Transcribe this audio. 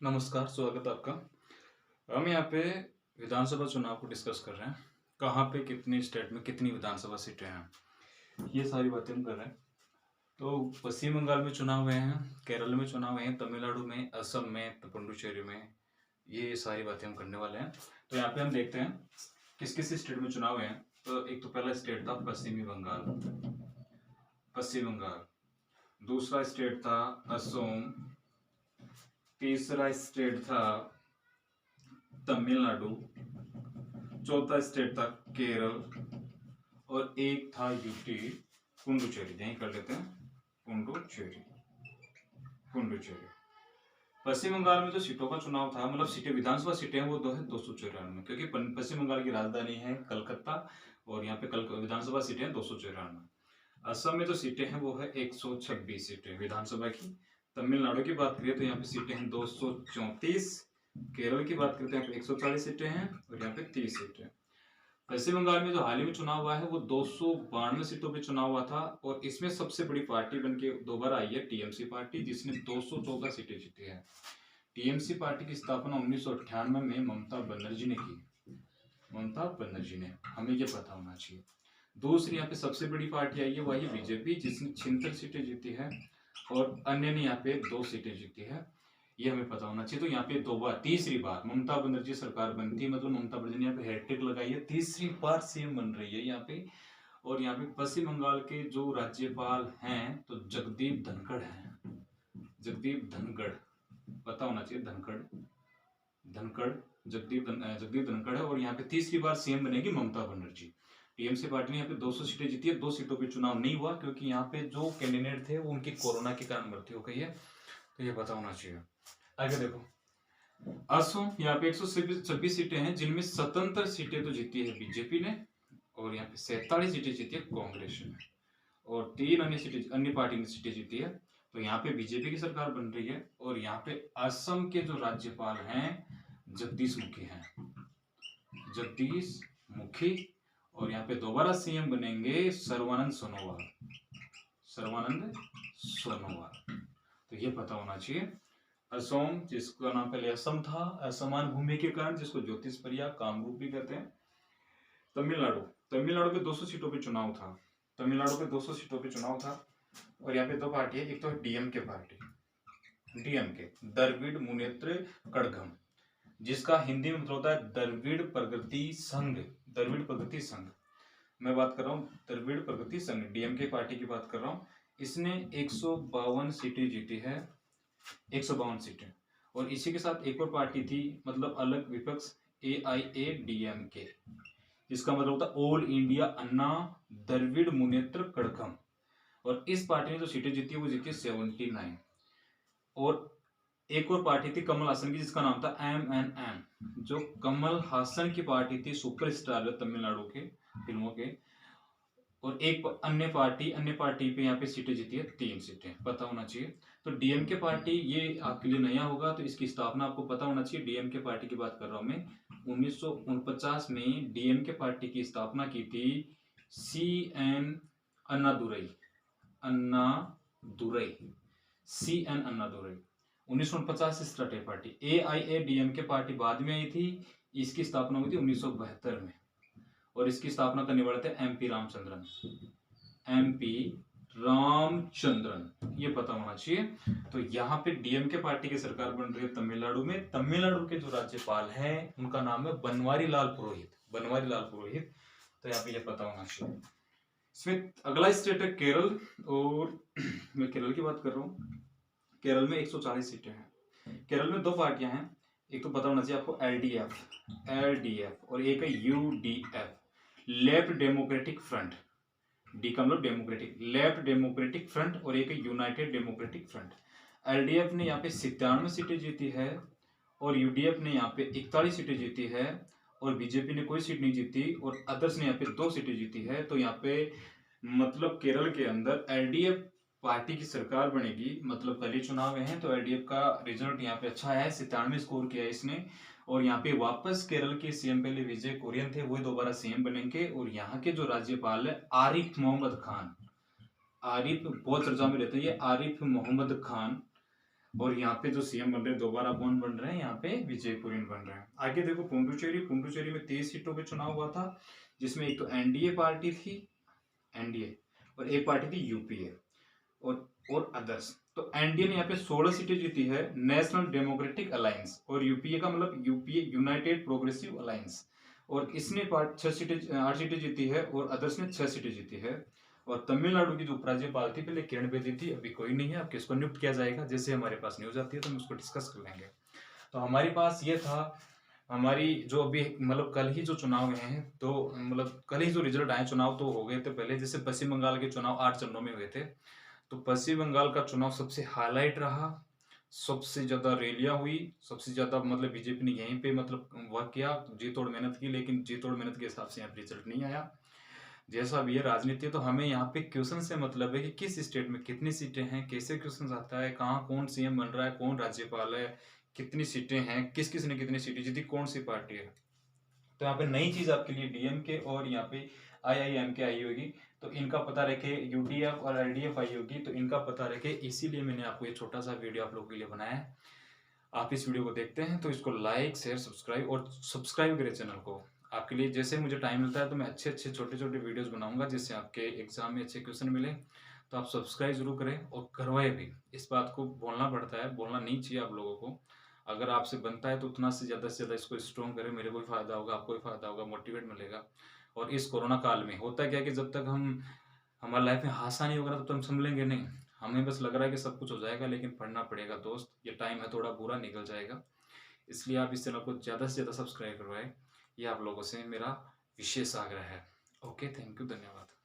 नमस्कार, स्वागत है आपका। हम यहाँ पे विधानसभा चुनाव को डिस्कस कर रहे हैं। कहाँ पे कितनी स्टेट में कितनी विधानसभा सीटें हैं, ये सारी बातें हम कर रहे हैं। तो पश्चिम बंगाल में चुनाव हुए हैं, केरल में चुनाव हुए हैं, तमिलनाडु में, असम में, तो पुडुचेरी में, ये सारी बातें हम करने वाले हैं। तो यहाँ पे हम देखते हैं किस किस स्टेट में चुनाव हुए हैं। तो एक तो पहला स्टेट था पश्चिमी बंगाल, पश्चिम बंगाल। दूसरा स्टेट था असम। तीसरा स्टेट था तमिलनाडु। चौथा स्टेट था केरल। और एक था यूटी पुडुचेरी। यहीं कर लेते हैं, पुडुचेरी। पुडुचेरी। पश्चिम बंगाल में जो सीटों का चुनाव था, मतलब सीटें, विधानसभा सीटें हैं, वो दो है 294, क्योंकि पश्चिम बंगाल की राजधानी है कलकत्ता और यहाँ पे कल विधानसभा सीटें हैं 294। असम में जो सीटें हैं वो है 126 सीटें विधानसभा की। तमिलनाडु की बात करें तो यहाँ पे सीटें हैं 234। केरल की बात करते हैं यहाँ पे 140 सीटें हैं और यहाँ पे 30 सीटें। पश्चिम बंगाल में जो हाल ही में चुनाव हुआ है वो 292 सीटों पे चुनाव हुआ था और इसमें सबसे बड़ी पार्टी बन के दोबारा आई है टीएमसी पार्टी, जिसने 214 सीटें जीती है। टीएमसी पार्टी की स्थापना 1998 में ममता बनर्जी ने की। ममता बनर्जी ने, हमें ये पता होना चाहिए। दूसरी यहाँ पे सबसे बड़ी पार्टी आई है वो आई है बीजेपी, जिसने 76 सीटें जीती है और अन्य ने यहाँ पे 2 सीटें जीती है। ये हमें पता होना चाहिए। तो यहाँ पे दो बार, तीसरी बार ममता बनर्जी सरकार बनती है, मतलब ममता बनर्जी ने यहाँ पे हैट्रिक लगाई है, तीसरी बार सीएम बन रही है यहाँ पे। और यहाँ पे पश्चिम बंगाल के जो राज्यपाल हैं तो जगदीप धनखड़ हैं। जगदीप धनखड़, पता होना चाहिए, धनखड़, धनखड़, जगदीप धनखड़ है। और यहाँ पे तीसरी बार सीएम बनेगी ममता बनर्जी। टीएमसी पार्टी ने यहाँ पे 200 सीटें जीती है। 2 सीटों पे चुनाव नहीं हुआ क्योंकि यहाँ पे जो कैंडिडेट थे वो उनकी कोरोना के कारण मृत्यु हो गई है। तो ये पता होना चाहिए। आगे देखो, असम, यहाँ पे 126 सीटें हैं, जिनमें 77 सीटें तो जीती है बीजेपी ने और यहाँ पे 47 सीटें जीती है कांग्रेस ने और 3 अन्य सीटें, अन्य पार्टी ने सीटें जीती है। तो यहाँ पे बीजेपी की सरकार बन रही है और यहाँ पे असम के जो राज्यपाल हैं जगदीश मुखी हैं, जगदीश मुखी। और यहाँ पे दोबारा सीएम बनेंगे सर्बानंद सोनोवाल, सर्बानंद सोनोवाल। तो ये पता होना चाहिए। असम, जिसका नाम पहले असम था, असमान भूमि के कारण, जिसको ज्योतिष परिया कामरूप भी कहते हैं। तमिलनाडु, तमिलनाडु पे 200 सीटों पे चुनाव था। तमिलनाडु पे 200 सीटों पे चुनाव था और यहाँ पे 2 पार्टी है। एक तो DMK party, DMK, Dravida Munnetra Kazhagam, जिसका हिंदी में मतलब होता है द्रविड़ प्रगति संघ। द्रविड़ प्रगति संघ, मैं बात कर रहा हूँ द्रविड़ प्रगति संघ, डीएमके पार्टी की बात कर रहा हूँ। इसने 152 सीटें जीती है, 152 सीटें। और इसी के साथ एक और पार्टी थी, मतलब अलग विपक्ष, AIADMK, जिसका मतलब होता है ऑल इंडिया अन्ना द्रविड़ मुनेत्र कड़गम। और इस पार्टी ने जो सीटें जीती है वो जीती है 79। और एक और पार्टी थी कमल हासन की, जिसका नाम था MNM, जो कमल हासन की पार्टी थी, सुपरस्टार तमिलनाडु के फिल्मों के। और एक अन्य पार्टी पे यहाँ पे सीटें जीती है 3 सीटें, पता होना चाहिए। तो डीएमके पार्टी, ये आपके लिए नया होगा तो इसकी स्थापना आपको पता होना चाहिए। डीएमके पार्टी की बात कर रहा हूं मैं, 1949 में डीएमके पार्टी की स्थापना की थी CN अन्नादुरई, अन्नादुरई, CN अन्नादुरई। 1949 से स्टार्ट है पार्टी। AIADMK पार्टी बाद में आई थी, इसकी स्थापना हुई थी 1972 में और इसकी स्थापना करने वाले थे MP रामचंद्रन, MP रामचंद्रन, ये पता होना चाहिए। तो यहाँ पे डीएमके पार्टी की सरकार बन रही है तमिलनाडु में। तमिलनाडु के जो राज्यपाल हैं उनका नाम है बनवारी लाल पुरोहित, बनवारी लाल पुरोहित। तो यहाँ पे ये पता होना चाहिए। इसमें अगला स्टेट है केरल और मैं केरल की बात कर रहा हूँ। केरल में 140 सीटें हैं। केरल में 2 पार्टियां हैं, एक तो पता होना चाहिए आपको LDF और एक है UDF, left democratic front. D का मतलब डेमोक्रेटिक, लेफ्ट डेमोक्रेटिक फ्रंट, और एक है यूनाइटेड डेमोक्रेटिक फ्रंट। LDF ने यहाँ पे 97 सीटें जीती है और UDF ने यहाँ पे 41 सीटें जीती है और बीजेपी ने कोई सीट नहीं जीती और अदर्स ने यहाँ पे 2 सीटें जीती है। तो यहाँ पे मतलब केरल के अंदर LDF पार्टी की सरकार बनेगी। मतलब पहले चुनाव में है तो LDF का रिजल्ट यहाँ पे अच्छा है, 97 स्कोर किया है इसने। और यहाँ पे वापस केरल के सीएम पहले विजय कोरियन थे, वही दोबारा सीएम बनेंगे। और यहाँ के जो राज्यपाल है आरिफ मोहम्मद खान, आरिफ बहुत चर्चा में रहते हैं ये, आरिफ मोहम्मद खान, और यहाँ पे जो सीएम बन रहे हैं दोबारा कौन बन रहे हैं, यहाँ पे विजय कुरियन बन रहे हैं। आगे देखो पुडुचेरी में 23 सीटों पे चुनाव हुआ था, जिसमें एक तो एनडीए पार्टी थी, एनडीए, और एक पार्टी थी यूपीए और अदर्स। तो एनडीए ने यहाँ पे 16 सीटें जीती है, नेशनल डेमोक्रेटिक अलायंस, और यूपीए का मतलब यूपीए यूनाइटेड प्रोग्रेसिव अलायंस, और इसने 8 सीटें जीती है, और अदर्स ने 6 सीटें जीती है। और तमिलनाडु की जो उपराज्यपाल थी पहले किरण बेदी थी, अभी कोई नहीं है, अब किसको नियुक्त किया जाएगा, जैसे हमारे पास न्यूज आती है तो हम उसको डिस्कस कर लेंगे। तो हमारे पास ये था, हमारी जो अभी मतलब कल ही जो चुनाव हुए हैं, तो मतलब कल ही जो रिजल्ट आए, चुनाव तो हो गए थे पहले, जैसे पश्चिम बंगाल के चुनाव 8 चरणों में हुए थे। तो पश्चिम बंगाल का चुनाव सबसे हाईलाइट रहा, सबसे ज्यादा रैलियां हुई, सबसे ज्यादा मतलब बीजेपी ने यहीं पे मतलब वर्क किया, जी तोड़ मेहनत की, लेकिन जी तोड़ मेहनत के हिसाब से यहाँ पे रिजल्ट नहीं आया। जैसा भी है राजनीति है, तो हमें यहाँ पे क्वेश्चन से मतलब है कि किस स्टेट में कितनी सीटें हैं, कैसे क्वेश्चन आता है, कहाँ कौन सीएम बन रहा है, कौन राज्यपाल है, कितनी सीटें हैं, किस किस ने कितनी सीटें जीती, कौन सी पार्टी है। तो यहाँ पे नई चीज आपके लिए डीएमके और यहाँ पे आईआईएमके आई होगी, तो इनका पता रखे, यूडीएफ और एलडीएफ आई होगी, तो इनका पता रखे। इसीलिए मैंने आपको ये छोटा सा वीडियो आप लोगों के लिए बनाया है। आप इस वीडियो को देखते हैं तो इसको लाइक शेयर सब्सक्राइब, और सब्सक्राइब करें चैनल को। आपके लिए जैसे मुझे टाइम मिलता है तो मैं अच्छे अच्छे छोटे छोटे वीडियोस बनाऊंगा, जिससे आपके एग्जाम में अच्छे क्वेश्चन मिले। तो आप सब्सक्राइब जरूर करें और करवाए भी। इस बात को बोलना पड़ता है, बोलना नहीं चाहिए आप लोगों को। अगर आपसे बनता है तो उतना से ज़्यादा इसको स्ट्रॉन्ग करें, मेरे को भी फायदा होगा, आपको भी फायदा होगा, मोटिवेट मिलेगा। और इस कोरोना काल में होता क्या है कि जब तक हम हमारी लाइफ में हादसा नहीं होगा ना, तब तक हम संभलेंगे नहीं। हमें बस लग रहा है कि सब कुछ हो जाएगा, लेकिन पढ़ना पड़ेगा दोस्त, ये टाइम है थोड़ा बुरा निकल जाएगा। इसलिए आप इस चैनल को ज़्यादा से ज़्यादा सब्सक्राइब करवाएं, ये आप लोगों से मेरा विशेष आग्रह है। ओके, थैंक यू, धन्यवाद।